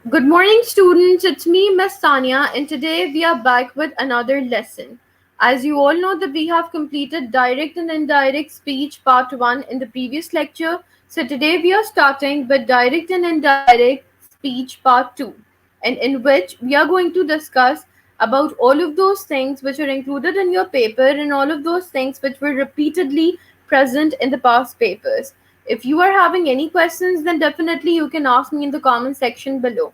Good morning, students. It's me, Miss Sania, and today we are back with another lesson. As you all know, that we have completed direct and indirect speech part 1 in the previous lecture. So today we are starting with direct and indirect speech part 2, and in which we are going to discuss about all of those things which are included in your paper and all of those things which were repeatedly present in the past papers. If you are having any questions, then definitely you can ask me in the comment section below.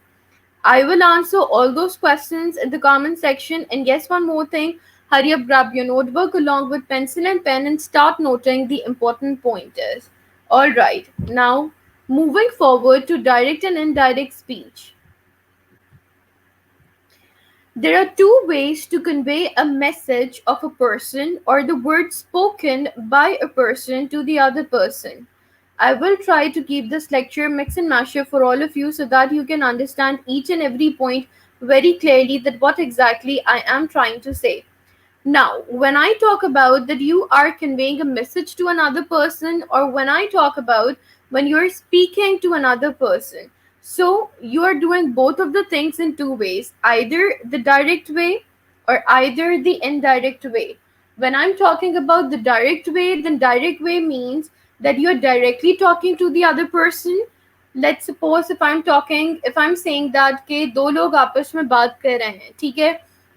I will answer all those questions in the comment section. And yes, one more thing, hurry up, grab your notebook along with pencil and pen and start noting the important pointers. Alright, now moving forward to direct and indirect speech. There are two ways to convey a message of a person or the words spoken by a person to the other person. I will try to keep this lecture mix and masher for all of you so that you can understand each and every point very clearly that what exactly I am trying to say. Now, when I talk about that you are conveying a message to another person, or when I talk about when you're speaking to another person, so you are doing both of the things in two ways, either the direct way or either the indirect way. When I'm talking about the direct way, then direct way means that you're directly talking to the other person. Let's suppose if I'm saying that के दो लोग आपस में बात कर रहे हैं, ठीक है,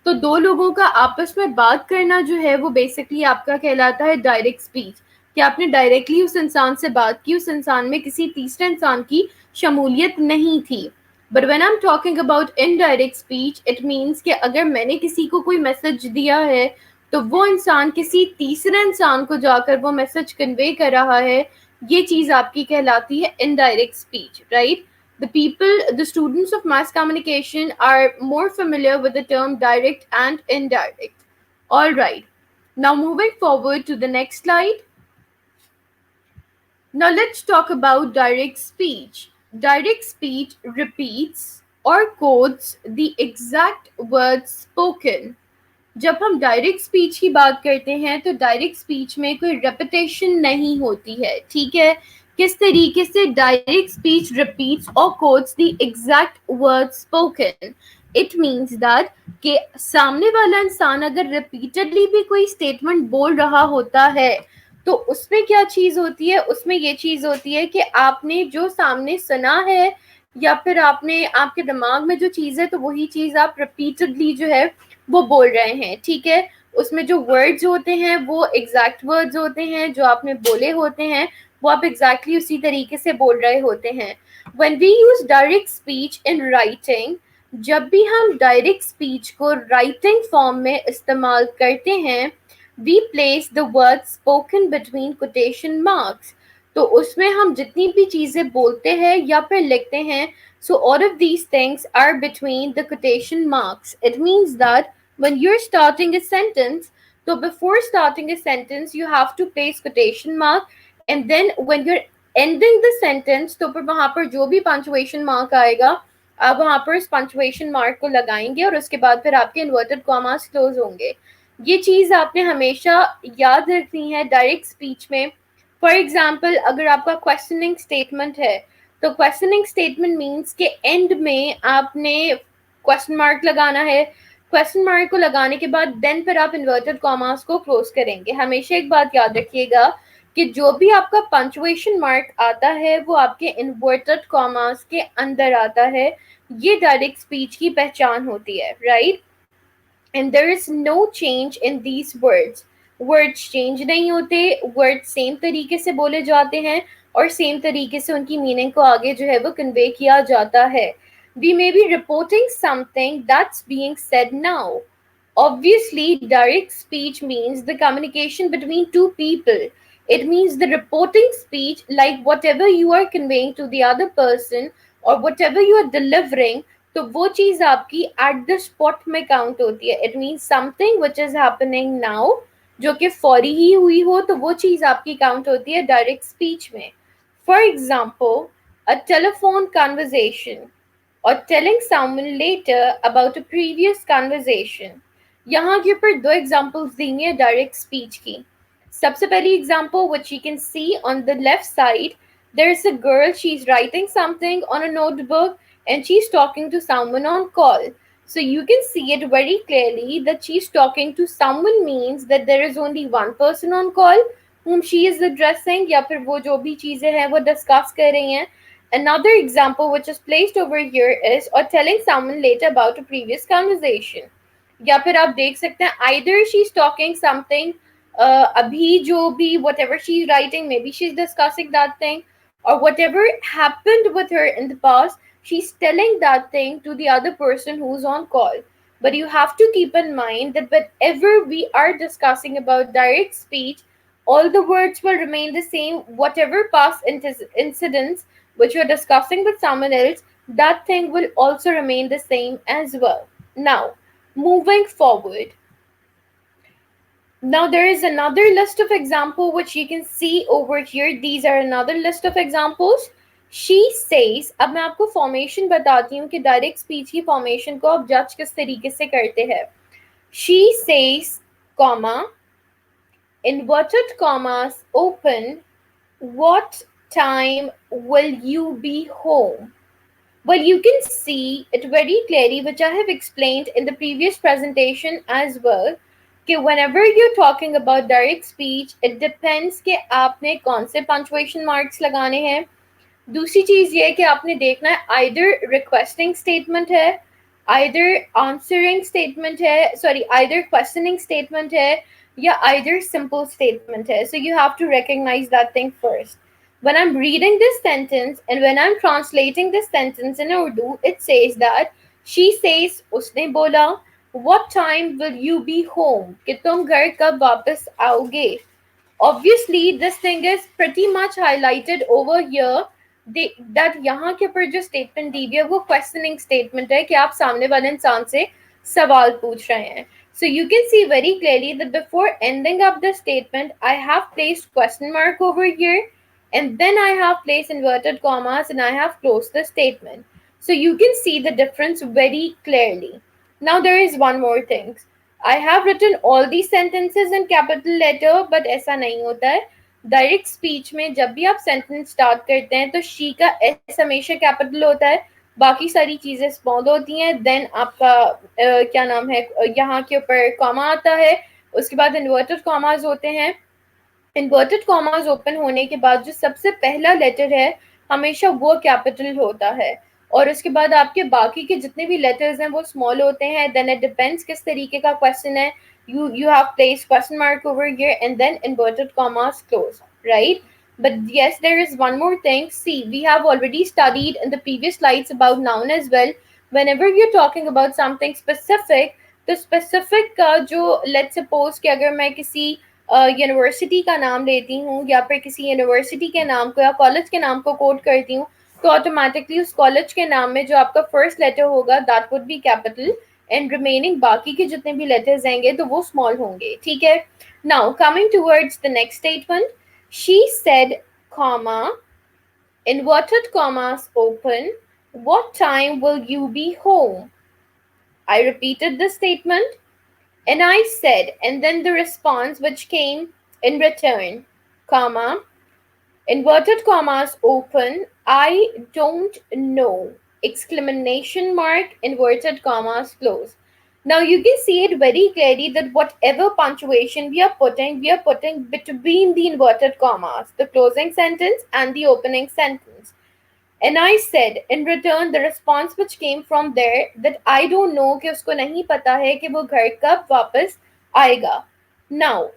तो दो लोगों का आपस में बात करना जो है वो बेसिकली आपका कहलाता है डायरेक्ट स्पीच, कि आपने डायरेक्टली उस इंसान से बात की, उस इंसान में किसी तीसरे इंसान की शमूलियत नहीं थी. But when I am talking about indirect speech, it means कि अगर मैंने किसी को कोई मैसेज दिया है तो वो इंसान किसी तीसरे इंसान को जाकर वो मैसेज कन्वे कर रहा है, ये चीज आपकी कहलाती है indirect speech, right? The students of mass communication are more familiar with the term direct and indirect. All right. Now moving forward to the next slide. Now let's talk about direct speech. Direct speech repeats or quotes the exact words spoken. जब हम direct speech की बात करते हैं तो direct speech में कोई repetition नहीं होती है, ठीक है? किस तरीके से डायरेक्ट स्पीच रिपीट्स और quotes the exact word spoken. It means that कि सामने वाला इंसान अगर रिपीटेडली भी कोई स्टेटमेंट बोल रहा होता है तो उसमें क्या चीज होती है, उसमें ये चीज होती है कि आपने जो सामने सुना है या फिर आपने आपके दिमाग में जो चीज है तो वही चीज आप रिपीटेडली जो है वो बोल रहे हैं, ठीक है? उसमें जो वर्ड्स होते हैं वो एग्जैक्ट वर्ड्स होते हैं, जो आपने बोले होते हैं वो आप एग्जैक्टली उसी तरीके से बोल रहे होते हैं. When we use direct speech in writing, जब भी हम डायरेक्ट स्पीच को राइटिंग फॉर्म में इस्तेमाल करते हैं, we place the word spoken between quotation marks. तो उसमें हम जितनी भी चीजें बोलते हैं या फिर लिखते हैं, so all of these things are between the quotation marks. It means that when you're starting a sentence, so before starting a sentence you have to place quotation mark, and then when you're ending the sentence तो फिर वहां पर जो भी punctuation mark आएगा आप वहां पर इस punctuation mark को लगाएंगे और उसके बाद फिर आपके inverted commas close होंगे. ये चीज आपने हमेशा याद रखनी है डायरेक्ट स्पीच में. फॉर एग्जाम्पल, अगर आपका क्वेश्चनिंग स्टेटमेंट है तो क्वेश्चनिंग स्टेटमेंट मीन्स के एंड में आपने क्वेश्चन मार्क लगाना है. क्वेश्चन मार्क को लगाने के बाद देन फिर आप इन्वर्टेड कॉमास को क्लोज करेंगे. हमेशा एक बात याद रखिएगा कि जो भी आपका पंक्चुएशन मार्क आता है वो आपके इन्वर्टेड कॉमास के अंदर आता है. ये डायरेक्ट स्पीच की पहचान होती है, right? And there is no change in these words. Words change नहीं होते, वर्ड सेम तरीके से बोले जाते हैं और सेम तरीके से उनकी मीनिंग को आगे जो है वो कन्वे किया जाता है. We may be reporting something that's being said now. Obviously, direct speech means the communication between two people. It means the reporting speech, like whatever you are conveying to the other person or whatever you are delivering, तो वो चीज आपकी at the spot में count होती है. It means something which is happening now, जो कि फौरी ही हुई हो, तो वो चीज आपकी काउंट होती है डायरेक्ट स्पीच में. For example, a telephone conversation or telling someone later about a previous conversation. यहाँ के ऊपर दो एग्जाम्पल्स देंगे हैं डायरेक्ट स्पीच की. सबसे पहली example which you can see on the left side, there is a girl, she's writing something on a notebook and she's talking to someone on call. So you can see it very clearly that she's talking to someone means that there is only one person on call whom she is addressing, या फिर वो जो भी चीजें हैं वो discuss कर रही हैं. Another example which is placed over here is or telling someone later about a previous conversation. या फिर आप देख सकते हैं either she's talking something अभी जो भी whatever she's writing, maybe she's discussing that thing, or whatever happened with her in the past, she's telling that thing to the other person who's on call. But you have to keep in mind that whenever we are discussing about direct speech, all the words will remain the same. Whatever past incidents which you're discussing with someone else, that thing will also remain the same as well. Now, moving forward, now there is another list of example which you can see over here. These are another list of examples. She says, अब मैं आपको formation बताती हूँ कि direct speech की formation को आप जज किस तरीके से करते हैं. She says, comma, inverted commas open, what time will you be home? Well, you can see it very clearly, which I have explained in the previous presentation as well, कि whenever you're talking about direct speech, it depends कि आपने कौन से punctuation marks लगाने हैं. दूसरी चीज़ ये है कि आपने देखना है either requesting statement है, either answering statement है, either questioning statement है, या either simple statement है. So you have to recognize that thing first. When I'm reading this sentence and when I'm translating this sentence in Urdu, it says that she says, उसने बोला, what time will you be home? कि तुम घर कब वापस आओगे? Obviously, this thing is pretty much highlighted over here. That यहाँ के ऊपर जो statement दी हुई है वो questioning statement है कि आप सामने वाले इंसान से सवाल पूछ रहे हैं. So you can see very clearly that before ending up the statement, I have placed question mark over here, and then I have placed inverted commas and I have closed the statement. So you can see the difference very clearly. Now there is one more thing. I have written all these sentences in capital letter, but ऐसा नहीं होता है. Direct speech में जब भी आप sentence start करते हैं तो शी का एस हमेशा कैपिटल होता है, बाकी सारी चीजें स्मॉल होती हैं. देन आपका क्या नाम है, यहाँ के ऊपर कॉमा आता है, उसके बाद इन्वर्टेड कॉमास होते हैं. इन्वर्टेड कॉमास ओपन होने के बाद जो सबसे पहला लेटर है हमेशा वो कैपिटल होता है, और उसके बाद आपके बाकी के जितने भी लेटर्स हैं वो स्मॉल होते हैं. देन इट डिपेंड्स किस तरीके का क्वेश्चन है. You have placed question mark over here and then inverted commas close, right? But yes, there is one more thing. See, we have already studied in the previous slides about noun as well. Whenever you're talking about something specific, the specific का जो let's suppose कि अगर मैं किसी university का नाम लेती हूँ या फिर किसी यूनिवर्सिटी के नाम को या कॉलेज के नाम को कोट करती हूँ, तो ऑटोमेटिकली उस कॉलेज के नाम में जो आपका फर्स्ट लेटर होगा that would be capital, and remaining बाकी के जितने भी लेटर्स आएंगे तो वो स्मॉल होंगे. ठीक है. Now coming towards the next statement, she said, comma, inverted commas open, what time will you be home? I repeated the statement and I said, and then the response which came in return, comma, inverted commas open, I don't know, exclamation mark, inverted commas close. Now you can see it very clearly that whatever punctuation we are putting between the inverted commas, the closing sentence and the opening sentence. And I said, in return, the response which came from there, that I don't know कि उसको नहीं पता है कि वो घर कब वापस आएगा. Now,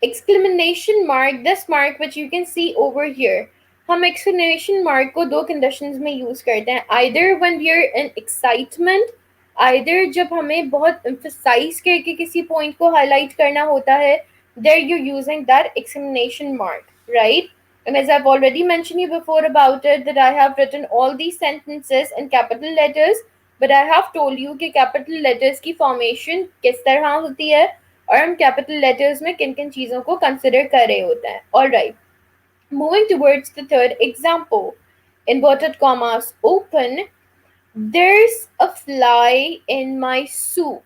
exclamation mark, this mark which you can see over here, हम exclamation mark को दो conditions में use करते हैं. Either when we are in excitement, either जब हमें बहुत emphasize करके किसी point को highlight करना होता है, there you're using that exclamation mark, right? And as I've already mentioned you before about it, that I have written all these sentences in capital letters, but I have told you कि capital letters की formation किस तरह होती है और हम capital letters में किन किन चीज़ों को consider कर रहे होते हैं. Alright, moving towards the third example, inverted commas open, there's a fly in my soup,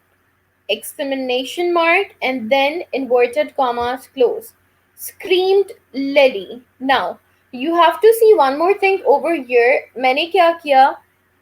exclamation mark, and then inverted commas close, screamed Lily. Now, you have to see one more thing over here. मैंने क्या किया,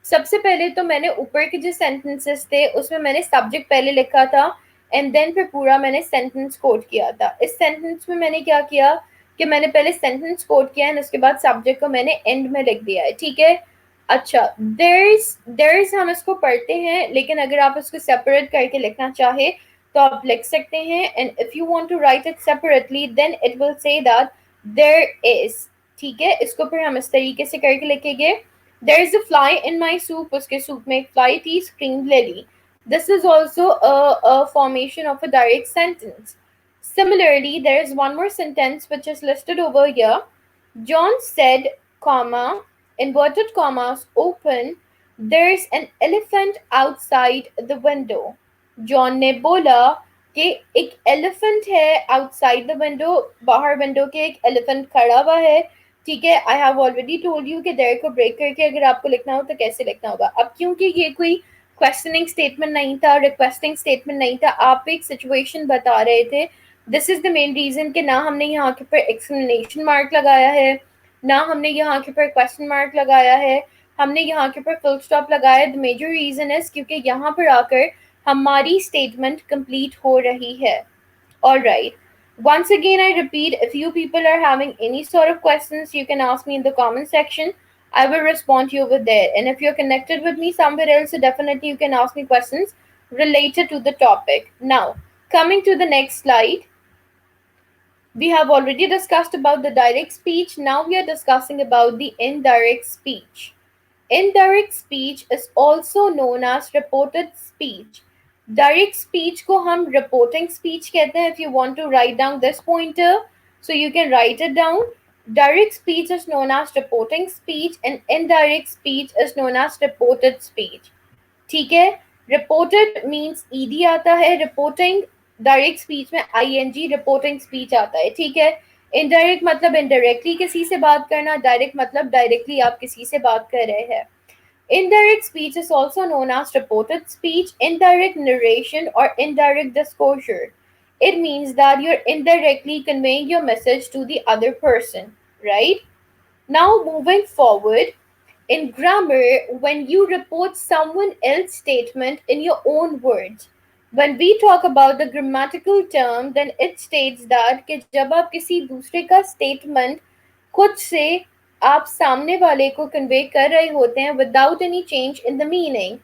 सबसे पहले तो मैंने ऊपर के जो सेंटेंसेस थे उसमें मैंने सब्जेक्ट पहले लिखा था एंड देन फिर पूरा मैंने सेंटेंस कोट किया था। इस सेंटेंस में मैंने क्या किया कि मैंने पहले सेंटेंस कोट किया एंड उसके बाद सब्जेक्ट को मैंने एंड में लिख दिया है, ठीक है। अच्छा, देयर हम इसको पढ़ते हैं, लेकिन अगर आप इसको सेपरेट करके लिखना चाहे तो आप लिख सकते हैं, and if you want to write it separately then it will say that there is, ठीक है। इसको फिर हम इस तरीके से करके लिखेंगे, there is a fly in my soup, उसके soup में एक fly थी, screamed Lily. This is also a formation of a direct sentence. Similarly, there is one more sentence which is listed over here. John said, comma, inverted commas, open, there's an elephant outside the window. John ने बोला कि एक elephant है outside the window, बाहर window के एक elephant खड़ा हुआ है, ठीक है। I have already told you कि देयर को ब्रेक करके अगर आपको लिखना हो तो कैसे लिखना होगा। अब क्योंकि ये कोई क्वेश्चनिंग स्टेटमेंट नहीं था, रिक्वेस्टिंग स्टेटमेंट नहीं था, आप एक सिचुएशन बता रहे थे, this is the main reason कि ना हमने यहाँ के ऊपर एक्सक्लेमेशन मार्क लगाया है, ना हमने यहाँ के ऊपर क्वेश्चन मार्क लगाया है, हमने यहाँ के ऊपर फुल स्टॉप लगाया। द मेजर रीजन इज क्योंकि यहाँ पर आकर हमारी स्टेटमेंट कंप्लीट हो रही है। All right. Once again, I repeat, if you people are having any sort of questions, you can ask me in the comment section. I will respond to you over there. And if you're connected with me somewhere else, so definitely you can ask me questions related to the topic. Now, coming to the next slide, we have already discussed about the direct speech. Now we are discussing about the indirect speech. Indirect speech is also known as reported speech. Direct speech को हम reporting speech कहते हैं. If you want to write down this pointer, so you can write it down. Direct speech is known as reporting speech and indirect speech is known as reported speech. ठीक है, reported means ED आता है, reporting direct speech में ING reporting speech आता है, ठीक है। Indirect मतलब इनडायरेक्टली किसी से बात करना, डायरेक्ट मतलब डायरेक्टली आप किसी से बात कर रहे हैं। Indirect speech is also known as reported speech, indirect narration, or indirect disclosure. It means that you're indirectly conveying your message to the other person, right? Now, moving forward, in grammar, when you report someone else's statement in your own words, when we talk about the grammatical term, then it states that कि जब आप किसी दूसरे का statement खुद से आप सामने वाले को कन्वे कर रहे होते हैं without any change in the meaning,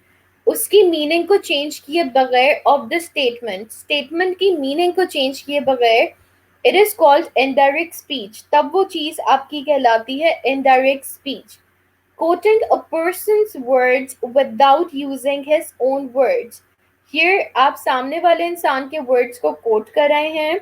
उसकी मीनिंग को चेंज किए बगैर ऑफ द स्टेटमेंट, स्टेटमेंट की मीनिंग को चेंज किए बगैर, it is called indirect speech. तब वो चीज आपकी कहलाती है indirect speech. Quoting a person's words without using his own words. Here आप सामने वाले इंसान के words को quote कर रहे हैं,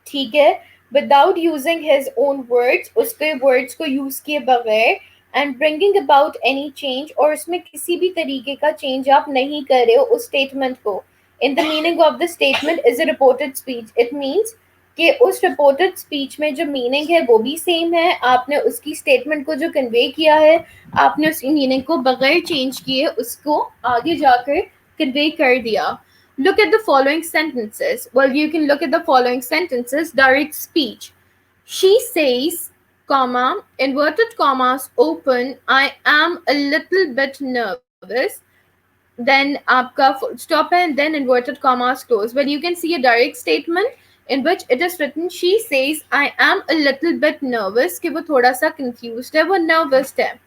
ठीक है, without using his own words, उसके words को use किए बगैर, and bringing about any change, और उसमें किसी भी तरीके का change आप नहीं कर रहे हो उस statement को। In the meaning of the statement is a reported speech. It means कि उस रिपोर्टेड स्पीच में जो मीनिंग है वो भी सेम है, आपने उसकी स्टेटमेंट को जो कन्वे किया है आपने उसकी मीनिंग को बगैर चेंज किए उसको आगे जाकर कन्वे कर दिया। Look at the following sentences. Well, you can look at the following sentences. Direct speech. She says, comma, inverted commas, open, I am a little bit nervous. Then आपका full stop है and then inverted commas close. Well, you can see a direct statement in which it is written, she says, I am a little bit nervous, कि वो थोड़ा सा confused है, वो nervous है।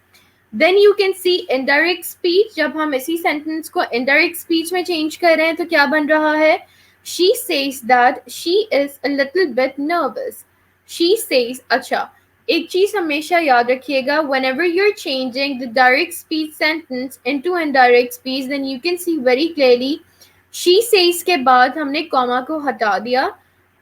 Then you can see indirect speech, जब हम इसी sentence को indirect speech में change कर रहे हैं तो क्या बन रहा है, she says that she is a little bit nervous. She says, अच्छा, एक चीज हमेशा याद रखिएगा, whenever you're changing the direct speech sentence into indirect speech, then you can see very clearly, she says के बाद हमने कॉमा को हटा दिया,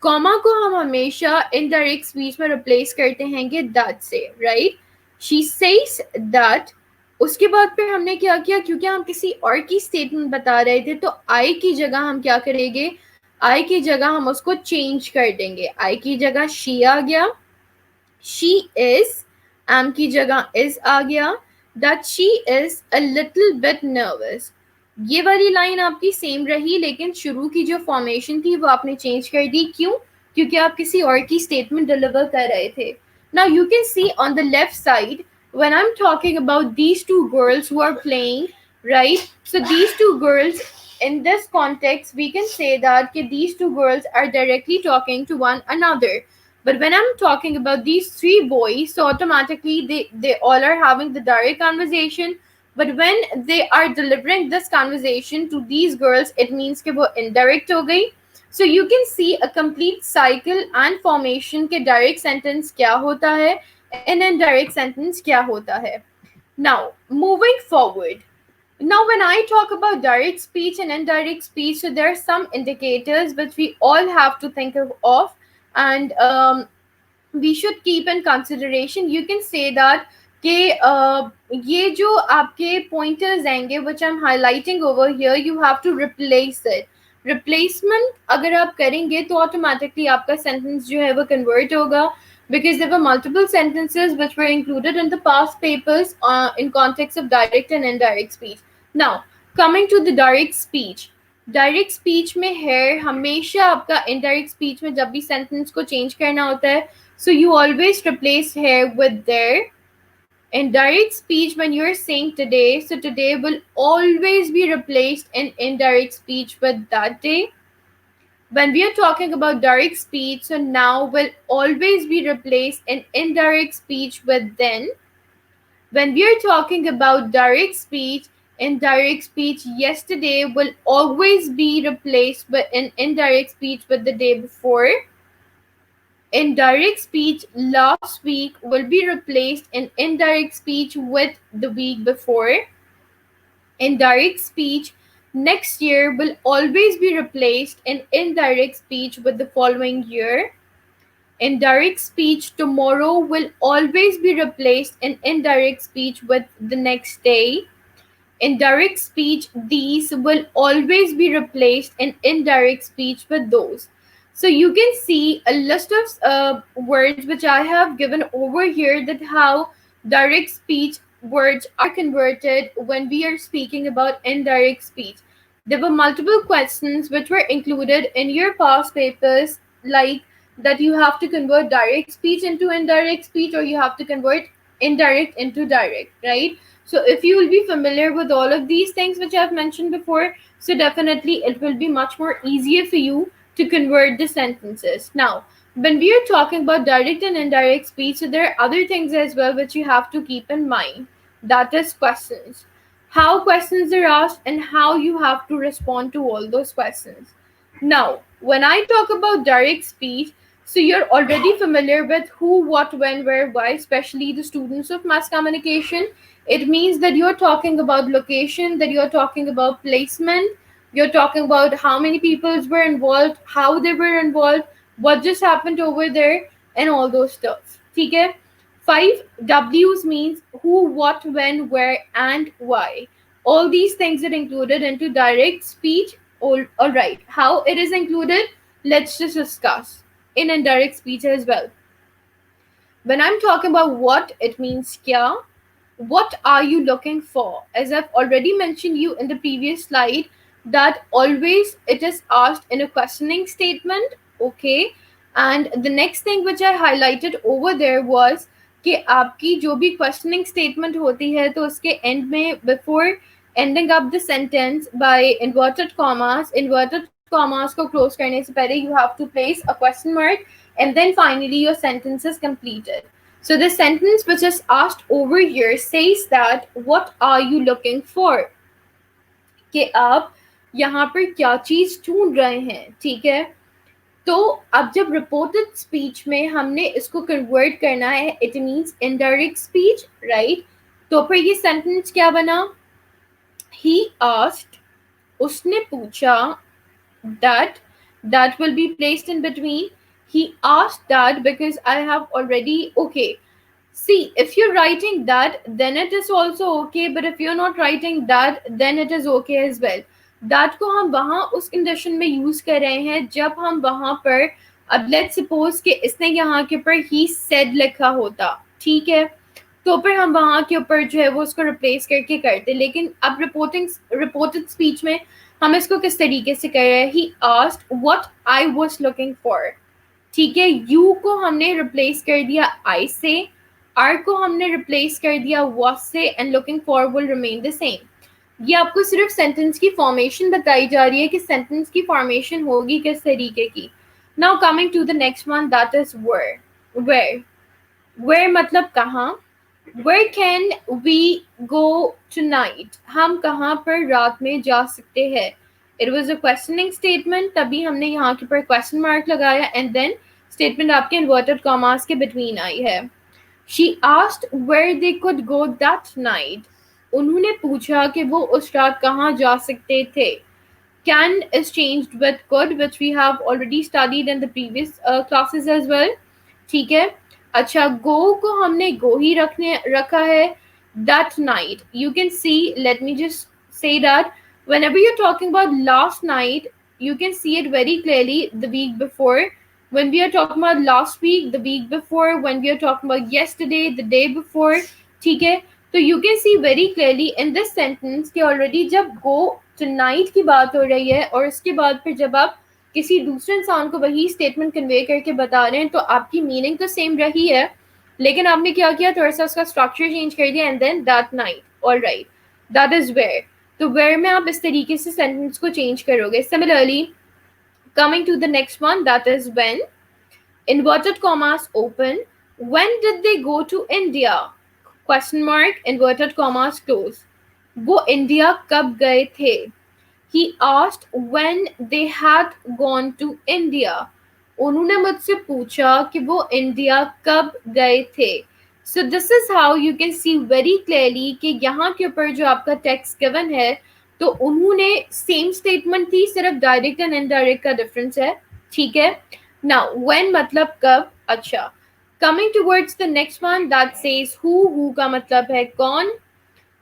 कॉमा को हम हमेशा इनडायरेक्ट स्पीच में रिप्लेस करते हैं that से, right? She says that, उसके बाद फिर हमने क्या किया, क्योंकि हम किसी और की स्टेटमेंट बता रहे थे तो I की जगह हम क्या करेंगे, I की जगह हम उसको चेंज कर देंगे, I की जगह she आ गया, she is, am की जगह is आ गया, that she is a little bit nervous। ये वाली लाइन आपकी सेम रही, लेकिन शुरू की जो फॉर्मेशन थी वो आपने चेंज कर दी, क्यों, क्योंकि आप किसी और की स्टेटमेंट डिलीवर कर रहे थे। Now you can C on the left side when I'm talking about these two girls who are playing, right? So these two girls, in this context, we can say that these two girls are directly talking to one another. But when I'm talking about these three boys, so automatically they all are having the direct conversation. But when they are delivering this conversation to these girls, it means कि वो indirect हो गई. So you can see a complete cycle and formation के direct sentence क्या होता है, and indirect sentence क्या होता है. Now, moving forward. Now, when I talk about direct speech and indirect speech, so there are some indicators which we all have to think of, and we should keep in consideration. You can say that कि ये जो आपके pointers आएंगे which I'm highlighting over here, you have to replace it. Replacement अगर आप करेंगे तो automatically आपका sentence जो है वो convert होगा, because there were multiple sentences which were included in the past papers in context of direct and indirect speech. Now, coming to the direct speech. Direct speech में है हमेशा आपका इनडायरेक्ट स्पीच में जब भी सेंटेंस को change करना होता है, so you always replace here with there. In direct speech, when you're saying today, so today will always be replaced in indirect speech with that day. When we are talking about direct speech, so now will always be replaced in indirect speech with then. When we are talking about direct speech, indirect speech yesterday will always be replaced with in indirect speech with the day before. Indirect speech last week will be replaced in indirect speech with the week before. Indirect speech next year will always be replaced in indirect speech with the following year. Indirect speech tomorrow will always be replaced in indirect speech with the next day. Indirect speech these will always be replaced in indirect speech with those. So you can see a list of words which I have given over here, that how direct speech words are converted when we are speaking about indirect speech. There were multiple questions which were included in your past papers, like that you have to convert direct speech into indirect speech, or you have to convert indirect into direct, right? So if you will be familiar with all of these things which I've mentioned before, so definitely it will be much more easier for you to convert the sentences. Now, when we are talking about direct and indirect speech, so there are other things as well which you have to keep in mind. That is questions. How questions are asked and how you have to respond to all those questions. Now, when I talk about direct speech, so you're already familiar with who, what, when, where, why, especially the students of mass communication. It means that you're talking about location, that you're talking about placement, you're talking about how many people were involved, how they were involved, what just happened over there, and all those stuff. Okay? 5 W's means who, what, when, where, and why. All these things are included into direct speech. All right. How it is included, let's just discuss in indirect speech as well. When I'm talking about what, it means kya. What are you looking for? As I've already mentioned you in the previous slide, that always it is asked in a questioning statement. Okay. And the next thing which I highlighted over there was कि आपकी जो भी questioning statement होती है तो उसके end में before ending up the sentence by inverted commas को close करने से पहले you have to place a question mark, and then finally your sentence is completed. So the sentence which is asked over here says that what are you looking for? कि आप यहाँ पर क्या चीज ढूंढ रहे हैं, ठीक है? तो अब जब रिपोर्टेड स्पीच में हमने इसको कन्वर्ट करना है, it means indirect speech, right? तो फिर ये सेंटेंस क्या बना? ही आस्क्ड, उसने पूछा, that will be placed in between. He asked that because I have already, okay, see, if you're writing that, then it is also okay, but if you're not writing that, then it is okay as well. that को हम वहाँ उस condition में use कर रहे हैं जब हम वहाँ पर, अब लेट्स सपोज कि इसने यहाँ के ऊपर ही सेड लिखा होता, ठीक है, तो फिर हम वहाँ के ऊपर जो है वो उसको रिप्लेस करके करते. लेकिन अब रिपोर्टेड स्पीच में हम इसको किस तरीके से कर रहे हैं? He asked what I was looking for, ठीक है, यू को हमने रिप्लेस कर दिया आई से, आर को हमने रिप्लेस कर दिया was से and looking for will remain the same. ये आपको सिर्फ सेंटेंस की फॉर्मेशन बताई जा रही है कि सेंटेंस की फॉर्मेशन होगी किस तरीके की। Now coming to the next one that is where. Where मतलब कहाँ। Where can we go tonight, हम कहाँ पर रात में जा सकते हैं। It was a questioning statement, तभी हमने यहाँ के ऊपर क्वेश्चन मार्क लगाया एंड देन स्टेटमेंट आपके इन्वर्टेड कॉमास के बिटवीन आई है। She asked where they could go that night, उन्होंने पूछा कि वो उस रात कहाँ जा सकते थे। Can is changed with could which we have already studied in the previous classes as well। ठीक है। अच्छा, go को हमने go ही रखा है। That night you can see, let me just say that whenever you're talking about last night you can see it very clearly the week before, when we are talking about last week the week before, when we are talking about yesterday the day before। ठीक है। तो you can C very clearly in this sentence कि already जब गो tonight की बात हो रही है और उसके बाद फिर जब आप किसी दूसरे इंसान को वही स्टेटमेंट कन्वे करके बता रहे हैं तो आपकी मीनिंग तो सेम रही है, लेकिन आपने क्या किया, थोड़ा सा उसका स्ट्रक्चर चेंज कर दिया and then that night, alright, that is where. तो वेयर में आप इस तरीके से सेंटेंस को चेंज करोगे। Similarly coming to the next one that is when, inverted commas open, when did they go to India, question mark, inverted commas close, वो India कब गए थे। He asked when they had gone to India, उन्होंने मुझसे पूछा कि वो India कब गए थे। So this is how you can see very clearly कि यहाँ के ऊपर जो आपका टेक्स्ट गिवन है तो उन्होंने सेम स्टेटमेंट थी, सिर्फ डायरेक्ट एंड इनडायरेक्ट का डिफरेंस है। ठीक है। नाउ व्हेन मतलब कब। अच्छा, coming towards the next one that says who का मतलब है कौन।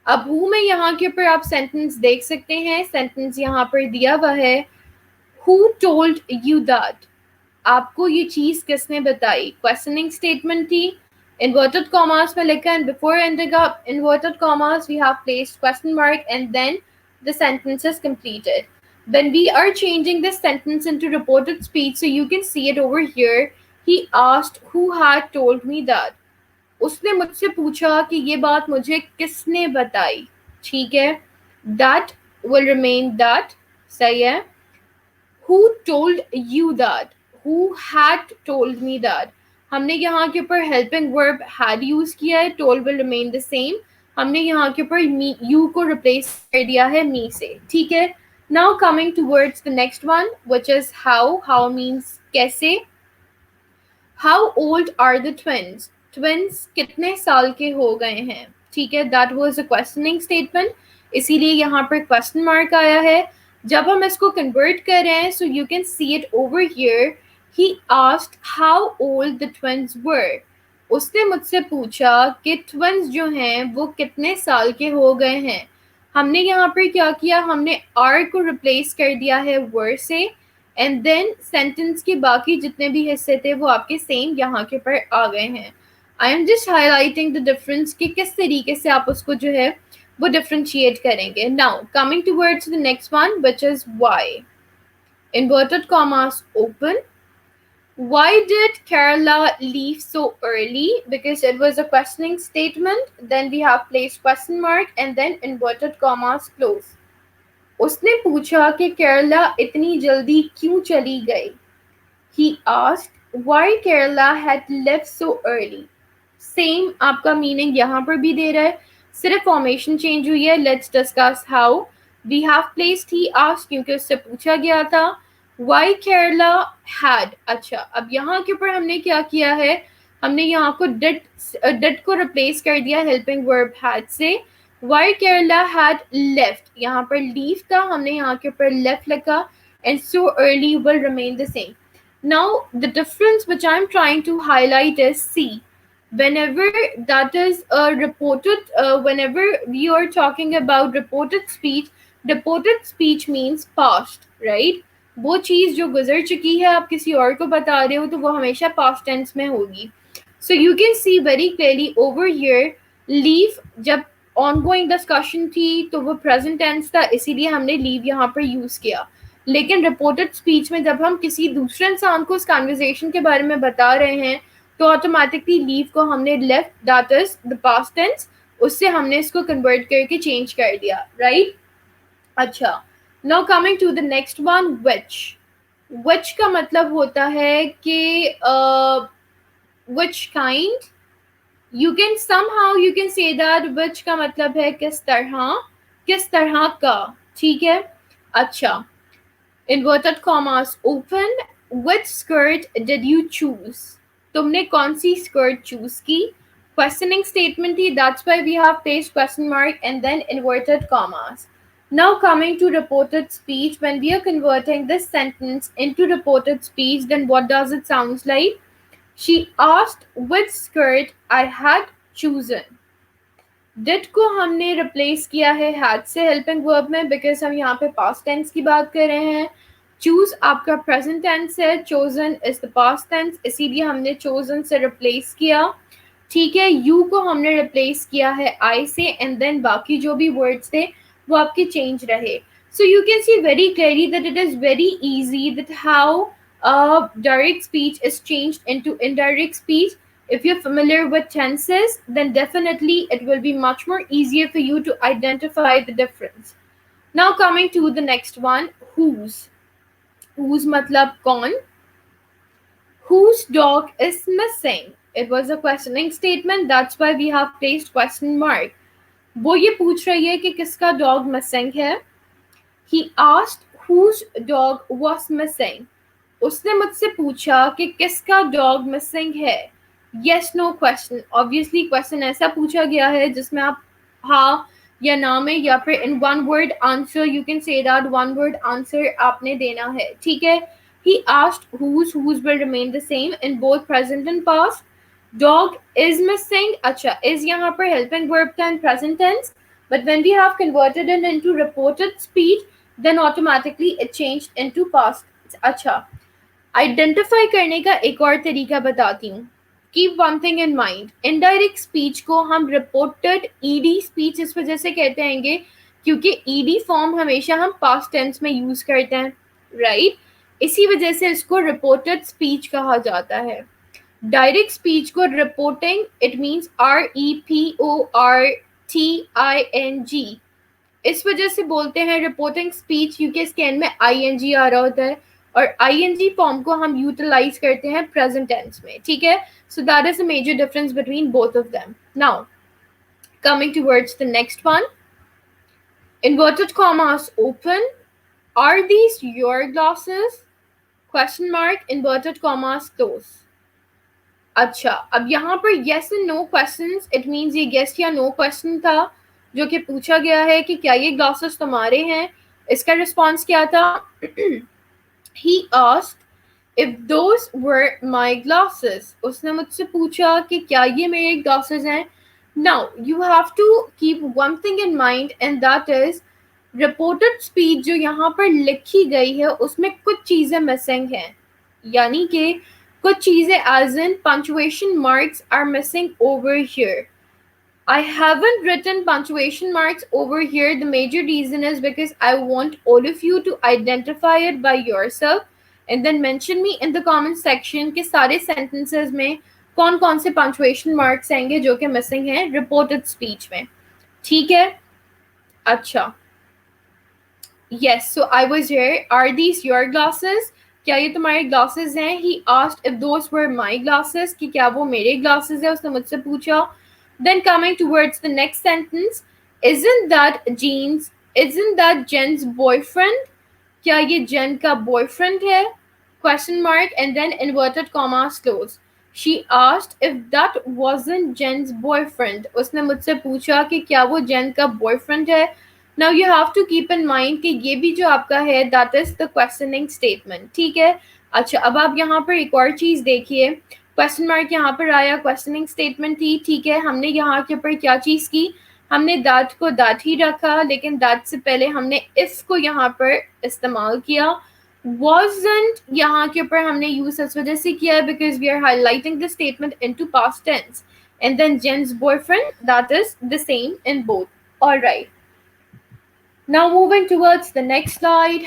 अब हु में यहाँ के ऊपर आप सेंटेंस देख सकते हैं, सेंटेंस यहाँ पर दिया हुआ है, हु टोल्ड यू दैट, आपको ये चीज किसने बताई। क्वेश्चनिंग स्टेटमेंट थी, इन्वर्टेड कॉमर्स में लिखा and before ending up inverted commas we have placed question mark and then the sentence is completed. When we are changing this sentence into reported speech, so you can see it over here, he asked who had told me that, उसने मुझसे पूछा कि ये बात मुझे किसने बताई। ठीक है। that will remain that, सही है। who told you that, who had told me that, हमने यहाँ के ऊपर हेल्पिंग वर्ब had यूज किया है, told will remain the same, हमने यहाँ के ऊपर you को रिप्लेस कर दिया है me से। ठीक है। Now coming towards the next one which is how means कैसे। How old are the twins, twins कितने साल के हो गए हैं। ठीक है। That was a questioning statement, इसीलिए यहाँ पर क्वेश्चन मार्क आया है। जब हम इसको कन्वर्ट कर रहे हैं so you can see it over here, he asked how old the twins were, उसने मुझसे पूछा कि ट्विंस जो हैं वो कितने साल के हो गए हैं। हमने यहाँ पर क्या किया, हमने आर को रिप्लेस कर दिया है वर से एंड देन सेंटेंस के बाकी जितने भी हिस्से थे वो आपके सेम यहाँ के ऊपर आ गए हैं। I am just highlighting the difference कि किस तरीके से आप उसको जो है वो डिफरेंशिएट करेंगे। Now coming towards the next one which is why, inverted commas open, why did Kerala leave so early, because it was a questioning statement, then we have placed question mark and then inverted commas close। उसने पूछा कि केरला इतनी जल्दी क्यों चली गई। He asked why Kerala had left so early, same आपका meaning यहाँ पर भी दे रहा है, सिर्फ फॉर्मेशन चेंज हुई है। Let's discuss how. We have placed he asked क्योंकि उससे पूछा गया था। वाई केरला हैड, अच्छा अब यहाँ के ऊपर हमने क्या किया है, हमने यहाँ को डिड को रिप्लेस कर दिया हेल्पिंग वर्ब हैड से। वाई केरला हैड लेफ्ट, यहाँ पर लीव था, हमने यहाँ के ऊपर लेफ्ट लिखा and so early will remain the same. Now the difference which I am trying to highlight is see, whenever that is reported, whenever we are talking about reported speech means past, right। वो चीज जो गुजर चुकी है आप किसी और को बता रहे हो तो वो हमेशा पास्ट टेंस में होगी। सो you can C very clearly over here, leave जब ऑनगोइंग डिस्कशन थी तो वो प्रेजेंट टेंस था, इसीलिए हमने लीव यहाँ पर यूज किया। लेकिन रिपोर्टेड स्पीच में जब हम किसी दूसरे इंसान को उस कन्वर्सेशन के बारे में बता रहे हैं तो ऑटोमेटिकली लीव को हमने left, that is the past tense, उससे हमने इसको कन्वर्ट करके चेंज कर दिया, राइट? अच्छा, now coming to the next one, which का मतलब होता है कि which kind, you can somehow you can say that which का मतलब है किस तरह का, ठीक है? अच्छा, inverted commas open, which skirt did you choose? तुमने कौन सी skirt choose की? Questioning statement थी, that's why we have placed question mark and then inverted commas. Now coming to reported speech, when we are converting this sentence into reported speech, then what does it sounds like? She asked which skirt I had chosen. Did को हमने replace किया है had से helping verb में, because हम यहाँ पे past tense की बात कर रहे हैं. चूज आपका प्रेजेंट टेंस है, chosen is the past tense, इसीलिए हमने चोजन से रिप्लेस किया. ठीक है, यू को हमने रिप्लेस किया है आई से, एंड देन बाकी जो भी वर्ड्स थे वो आपके चेंज रहे. सो you can C very clearly that it is very easy that how direct speech is changed into indirect speech. If you're familiar with tenses, then definitely it will be much more easier for you to identify the difference. Now coming to the next one, whose. Whose matlab kaun. Whose dog is missing? It was a questioning statement, that's why we have placed question mark. वो ये पूछ रही है कि किसका dog missing है. He asked whose dog was missing. उसने मुझसे पूछा कि किसका डॉग मिसिंग है. Yes no question, obviously question ऐसा पूछा गया है जिसमें आप हाँ या ना में या फिर in one word answer, you can say that one word answer आपने देना है, ठीक है. He asked whose will remain the same in both present and past. Dog is missing. अच्छा, is यहाँ पर helping verb था in present tense, but when we have converted it into reported speech, then automatically it changed into past. अच्छा, identify करने का एक और तरीका बताती हूँ. Keep one thing in mind, indirect speech को हम रिपोर्टेड ईडी स्पीच इस वजह से कहते हैं क्योंकि ईडी फॉर्म हमेशा हम पास्ट टेंस में यूज करते हैं, राइट? इसी वजह से इसको रिपोर्टेड स्पीच कहा जाता है. डायरेक्ट स्पीच को रिपोर्टिंग, इट मीन्स REPORTING, इस वजह से बोलते हैं रिपोर्टिंग स्पीच, क्योंकि इसके एंड में ING आ रहा होता है और ING फॉर्म को हम यूटिलाइज करते हैं प्रेजेंट टेंस में, ठीक है. So that is a major difference between both of them. Now coming towards the next one, inverted commas open, are these your glasses? Question mark, inverted commas close. अच्छा, अब यहाँ पर yes and no questions, it means ये yes या no question था जो कि पूछा गया है कि क्या ये ग्लासेस तुम्हारे हैं. इसका रिस्पॉन्स क्या था? He asked if those were my glasses. उसने मुझसे पूछा कि क्या ये मेरे glasses हैं. Now you have to keep one thing in mind, and that is reported speech जो यहाँ पर लिखी गई है उसमें कुछ चीजें मिसिंग हैं, यानी कि कुछ चीजें as in punctuation marks are missing over here. I haven't written punctuation marks over here. The major reason is because I want all of you to identify it by yourself and then mention me in the comment section कि सारे sentences में कौन कौन से punctuation marks आएंगे जो कि missing हैं reported speech में, ठीक है. अच्छा, yes, so I was here. Are these your glasses? क्या ये तुम्हारे glasses हैं? He asked if those were my glasses, कि क्या वो मेरे glasses है, उसने मुझसे पूछा. Then coming towards the next sentence, isn't that Jen's boyfriend? क्या ये Jen का boyfriend है? Question mark and then inverted commas close. She asked if that wasn't Jen's boyfriend. उसने मुझसे पूछा कि क्या वो Jen का boyfriend है. Now you have to keep in mind कि ये भी जो आपका है that is the questioning statement, ठीक है. अच्छा, अब आप यहाँ पर एक और चीज देखिए, क्वेश्चन मार्क यहाँ पर आया, क्वेश्चनिंग स्टेटमेंट थी, ठीक है. हमने यहाँ के ऊपर क्या चीज की, हमने दैट को दैट ही रखा, लेकिन दैट से पहले हमने इफ को यहाँ पर इस्तेमाल किया. wasn't यहाँ के ऊपर हमने यूज इस वजह से किया because we are highlighting the statement into past tense, and then Jen's boyfriend, that is the same in both. All right, now moving towards the next slide,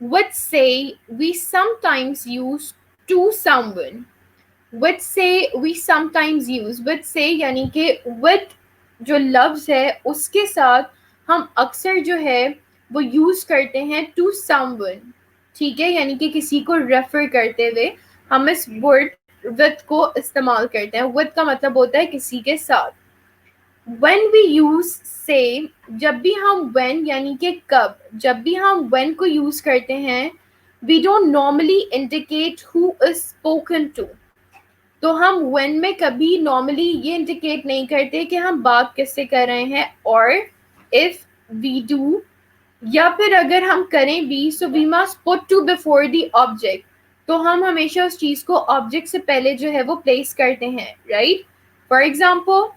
would say we sometimes use to someone. with say we sometimes use with say यानी कि with जो लफ्ज़ है उसके साथ हम अक्सर जो है वो यूज़ करते हैं to someone, ठीक है, यानी कि किसी को रेफर करते हुए हम इस वर्ड with को इस्तेमाल करते हैं. with का मतलब होता है किसी के साथ. when we use say, जब भी हम when यानी कि कब, जब भी हम when को यूज़ करते हैं we don't normally indicate who is spoken to. तो हम when में कभी नॉर्मली ये इंडिकेट नहीं करते कि हम बात किससे कर रहे हैं, और इफ वी डू या फिर अगर हम करें भी, so we must put to before the object. तो हम हमेशा उस चीज को ऑब्जेक्ट से पहले जो है वो प्लेस करते हैं, right. For example,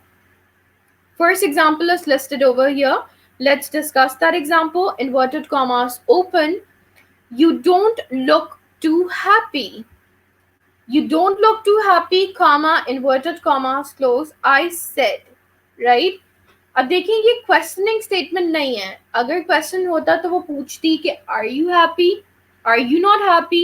first example is listed over here. Let's discuss that example. Inverted commas open. You don't look too happy. You don't look too happy, comma, inverted commas close, I said, right? अब देखिए ये questioning statement नहीं है. अगर question होता तो वो पूछती कि are you happy, are you not happy,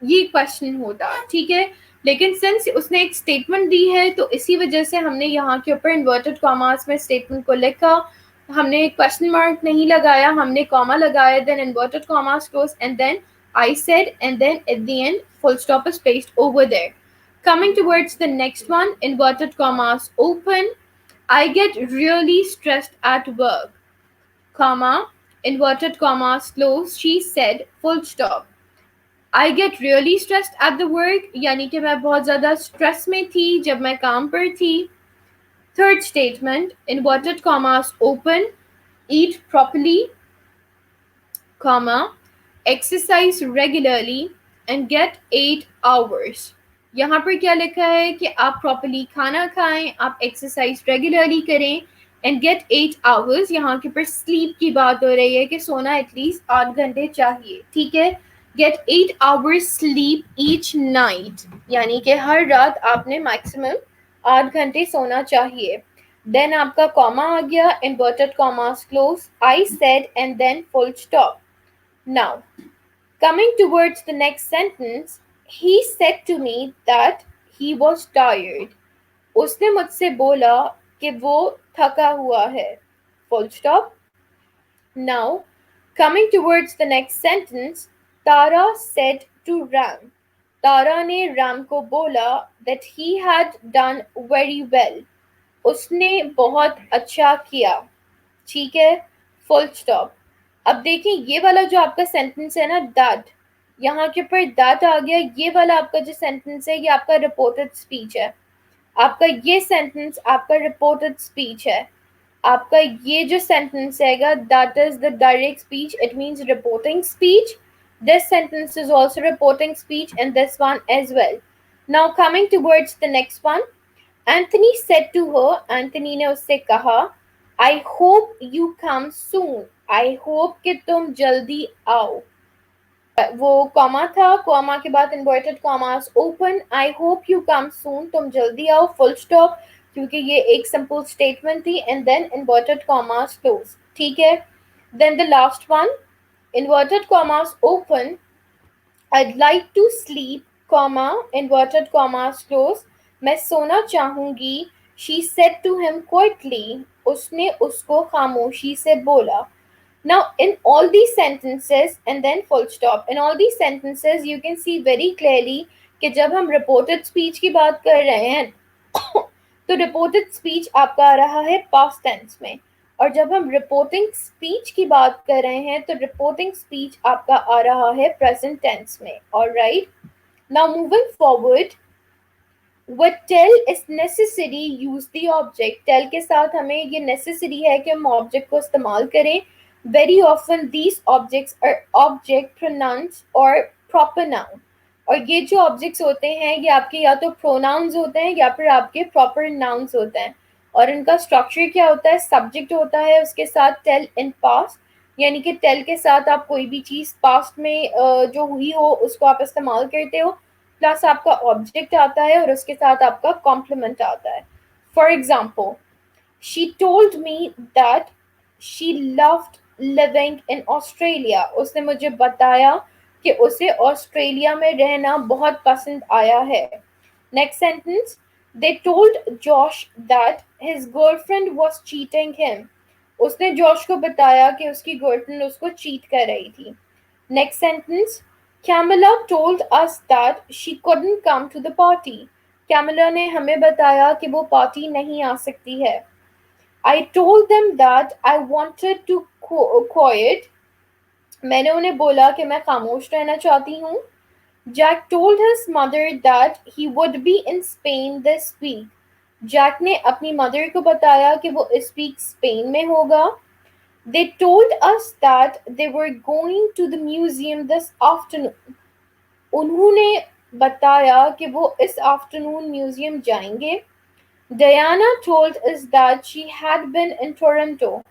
ये क्वेश्चन होता, ठीक है. लेकिन सिंस उसने एक स्टेटमेंट दी है तो इसी वजह से हमने यहाँ के ऊपर इन्वर्टेड कॉमास में स्टेटमेंट को लिखा. हमने क्वेश्चन मार्क नहीं लगाया, हमने कॉमा लगाया, then inverted commas close and then I said, and then at the end full stop is placed over there. Coming towards the next one, inverted commas open. I get really stressed at work, comma, inverted commas close, she said, full stop. I get really stressed at the work यानी कि मैं बहुत ज़्यादा stress में थी जब मैं काम पर थी. Third statement, inverted commas open. Eat properly, comma, exercise regularly and get 8 hours. यहाँ पर क्या लिखा है कि आप प्रॉपरली खाना खाएं, आप एक्सरसाइज रेगुलरली करें एंड गेट 8 आवर्स. यहाँ के पर स्लीप की बात हो रही है कि सोना एटलीस्ट 8 घंटे चाहिए, ठीक है. Get 8 hours sleep each night यानी कि हर रात आपने मैक्सिमम 8 घंटे सोना चाहिए. देन आपका कॉमा आ गया, inverted commas close, I said and then full stop. Now, coming towards the next sentence, he said to me that he was tired. उसने मुझसे बोला कि वो थका हुआ है. Full stop. Now, coming towards the next sentence, Tara said to Ram. तारा ने राम को बोला that he had done very well. उसने बहुत अच्छा किया, ठीक है. Full stop. अब देखिए ये वाला जो आपका सेंटेंस है ना, दैट, यहाँ के ऊपर दैट आ गया. ये वाला आपका जो सेंटेंस है ये आपका रिपोर्टेड स्पीच है. आपका ये सेंटेंस आपका रिपोर्टेड स्पीच है. आपका ये जो सेंटेंस हैगा that is the direct speech, it means reporting speech. This sentence is also reporting speech and this one as well. Now coming towards the next one, Anthony said to her, Anthony ने उससे कहा, I hope you come soon. I hope कि तुम जल्दी आओ. वो comma था, comma के बाद inverted commas open. I hope you come soon. तुम जल्दी आओ. फुल स्टॉप, क्योंकि ये एक सिंपल स्टेटमेंट थी. And then inverted commas close, ठीक है. Then the last one, inverted commas open. I'd like to sleep, comma, inverted commas close. मैं सोना चाहूंगी. She said to him quietly. उसने उसको खामोशी से बोला. Now in all these sentences and then full stop. In all these sentences you can see very clearly कि जब हम reported speech की बात कर रहे हैं तो reported speech आपका आ रहा है past tense में, और जब हम रिपोर्टिंग स्पीच की बात कर रहे हैं तो रिपोर्टिंग स्पीच आपका आ रहा है प्रेजेंट टेंस में. Alright, now moving forward, with tell is necessary use the object. tell के साथ हमें ये necessary है कि हम ऑब्जेक्ट को इस्तेमाल करें. very often these objects are object, pronouns और proper noun. और ये जो ऑब्जेक्ट्स होते हैं ये आपके या तो प्रोनाउंस होते हैं या फिर आपके प्रॉपर नाउन्स होते हैं. और इनका स्ट्रक्चर क्या होता है, सब्जेक्ट होता है, उसके साथ टेल इन पास्ट, यानी कि टेल के साथ आप कोई भी चीज़ पास्ट में जो हुई हो उसको आप इस्तेमाल करते हो, प्लस आपका ऑब्जेक्ट आता है और उसके साथ आपका कॉम्प्लीमेंट आता है. For example, she told me that she loved living in Australia. उसने मुझे बताया कि उसे ऑस्ट्रेलिया में रहना बहुत पसंद आया है. Next sentence, they told Josh that his girlfriend was cheating him. उसने जॉश को बताया कि उसकी गर्लफ्रेंड उसको चीट कर रही थी. Next sentence, Camilla told us that she couldn't come to the party. Camilla ने हमें बताया कि वो पार्टी नहीं आ सकती है. I told them that I wanted to quiet. मैंने उन्हें बोला कि मैं खामोश रहना चाहती हूँ. Jack told his mother that he would be in Spain this week. Jack ने अपनी मदर को बताया कि वो इस वीक स्पेन में होगा. They told us that they were going to the museum this afternoon. उन्होंने बताया कि वो इस आफ्टरनून म्यूजियम जाएंगे. Diana told us that she had been in Toronto.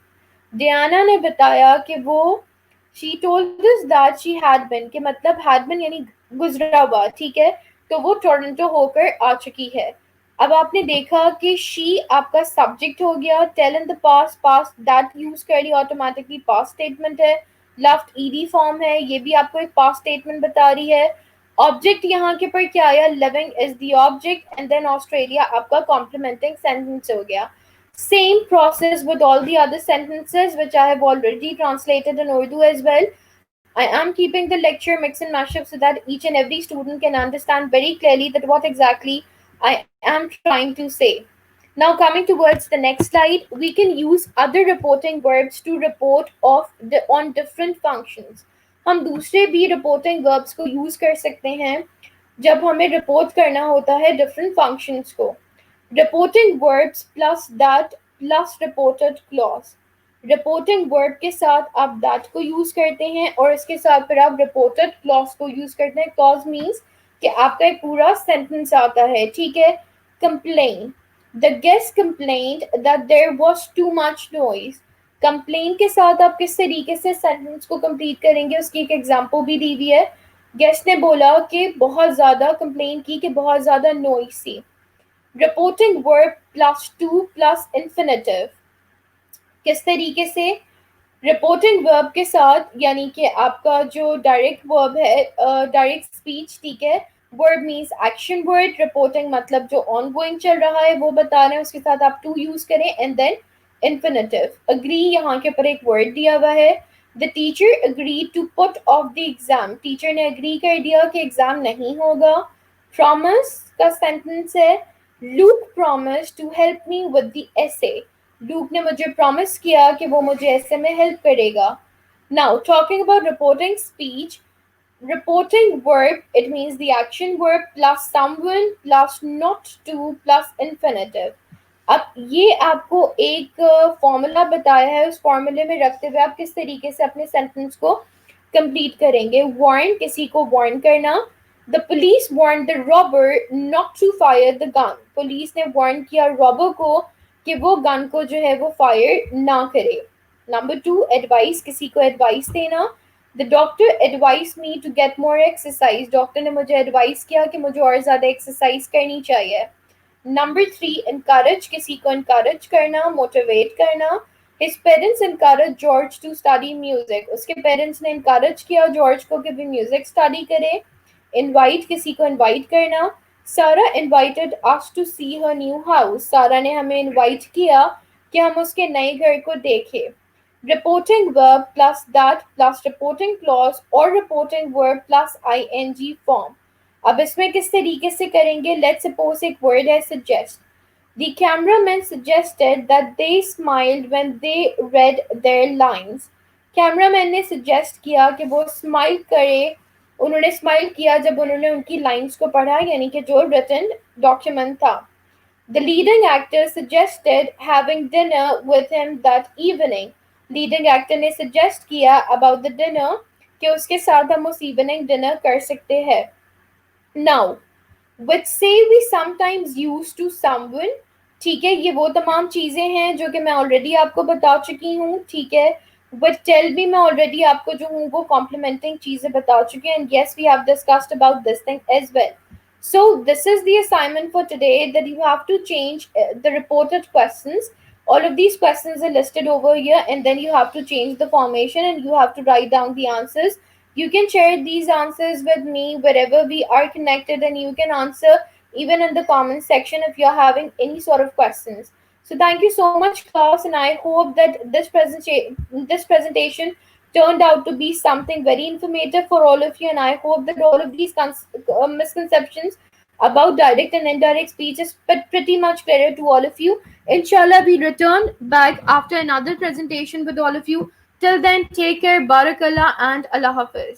Diana ने बताया कि वो she told us that she had been कि मतलब had been यानी गुजरा हुआ, ठीक है, तो वो टोरंटो होकर आ चुकी है. अब आपने देखा कि she आपका सब्जेक्ट हो गया. Tell in the past, past that use कर लिया ऑटोमेटिकली पास्ट स्टेटमेंट है. लेफ्ट ईडी फॉर्म है, ये भी आपको एक पास्ट स्टेटमेंट बता रही है. ऑब्जेक्ट यहाँ के पर क्या आया, living is the object and then Australia आपका कॉम्प्लीमेंटिंग सेंटेंस हो गया. Same process with all the other sentences which I have already translated in Urdu as well. I am keeping the lecture mix and mash up so that each and every student can understand very clearly that what exactly I am trying to say. Now coming towards the next slide, we can use other reporting verbs to report on different functions. हम दूसरे भी reporting verbs को use कर सकते हैं जब हमें report करना होता है different functions को. Reporting verbs plus that plus reported clause. Reporting verb के साथ आप दैट को यूज करते हैं और इसके साथ फिर आप रिपोर्टेड क्लॉज को यूज करते हैं. क्लॉज मीन्स कि आपका एक पूरा सेंटेंस आता है, ठीक है. Complain, the guest complained that there was too much noise. Complain के साथ आप किस तरीके से सेंटेंस को कंप्लीट करेंगे उसकी एक एग्जांपल भी दी हुई है. गेस्ट ने बोला कि बहुत ज्यादा कंप्लेन की कि बहुत ज्यादा नॉइज थी. Reporting verb plus two plus infinitive. किस तरीके से, रिपोर्टिंग वर्ब के साथ यानी कि आपका जो डायरेक्ट वर्ब है, डायरेक्ट स्पीच, ठीक है. Verb means action word, reporting मतलब जो ऑन गोइंग चल रहा है वो बता रहे हैं, उसके साथ आप टू यूज करें एंड देन इन्फिनेटिव. अग्री यहाँ के ऊपर एक वर्ड दिया हुआ है. The teacher agree to put off the exam. Teacher ने अग्री कर दिया कि एग्जाम नहीं होगा. प्रॉमिस का सेंटेंस है, Luke promise to help me with the essay. Luke ने मुझे प्रॉमिस किया कि वो मुझे ऐसे में हेल्प करेगा. Now talking about reporting speech, reporting verb, it means the action verb plus someone plus not to plus infinitive. अब ये आपको एक फॉर्मूला बताया है, उस फॉर्मूले में रखते हुए आप किस तरीके से अपने सेंटेंस को कंप्लीट करेंगे. वार्न, किसी को वार्न करना. The police warn the robber not to fire the gun. Police ने वार्न किया रॉबर को कि वो गन को जो है वो फायर ना करे. नंबर टू, एडवाइस, किसी को एडवाइस देना. The doctor advice me to get more exercise. Doctor ने मुझे एडवाइस किया कि मुझे और ज़्यादा एक्सरसाइज करनी चाहिए. नंबर थ्री, इनकरेज, किसी को इनकरेज करना, मोटिवेट करना. His parents encourage George to study music. उसके पेरेंट्स ने इनकरेज किया जॉर्ज को कि वो म्यूजिक स्टडी करे. इनवाइट, किसी को इनवाइट करना. Sarah invited us to see her new house. Sarah ने हमें इनवाइट किया कि हम उसके नए घर को देखें. Reporting verb plus that plus reporting clause और reporting verb plus ING form. अब इसमें किस तरीके से करेंगे. लेट्स सपोज एक वर्ड है suggest. The cameraman suggested that they smiled when they read their lines. Cameraman ने सजेस्ट किया कि वो स्माइल करे, उन्होंने स्माइल किया जब उन्होंने उनकी लाइंस को पढ़ा, यानी कि जो रिटन डॉक्यूमेंट था. The leading actor suggested having dinner with him that evening. Leading actor ने सजेस्ट किया अबाउट द डिनर कि उसके साथ हम उस इवनिंग डिनर कर सकते हैं. नाउ विच से we sometimes use to someone. ठीक है, ये वो तमाम चीज़ें हैं जो कि मैं ऑलरेडी आपको बता चुकी हूँ. ठीक है, विद टेल भी मैं ऑलरेडी आपको जो हूँ वो कॉम्प्लीमेंटिंग चीज़ें बता चुकी हूँ. And yes, we have discussed about this thing as well. So this is the assignment for today, that you have to change the reported questions. All of these questions are listed over here, and then you have to change the formation and you have to write down the answers. You can share these answers with me wherever we are connected, and you can answer even in the comments section if you're having any sort of questions. So thank you so much, class, and I hope that this presentation turned out to be something very informative for all of you, and I hope that all of these misconceptions about direct and indirect speech is pretty much clear to all of you. Inshallah, we return back after another presentation with all of you. Till then, take care, barakallah, and Allah Hafiz.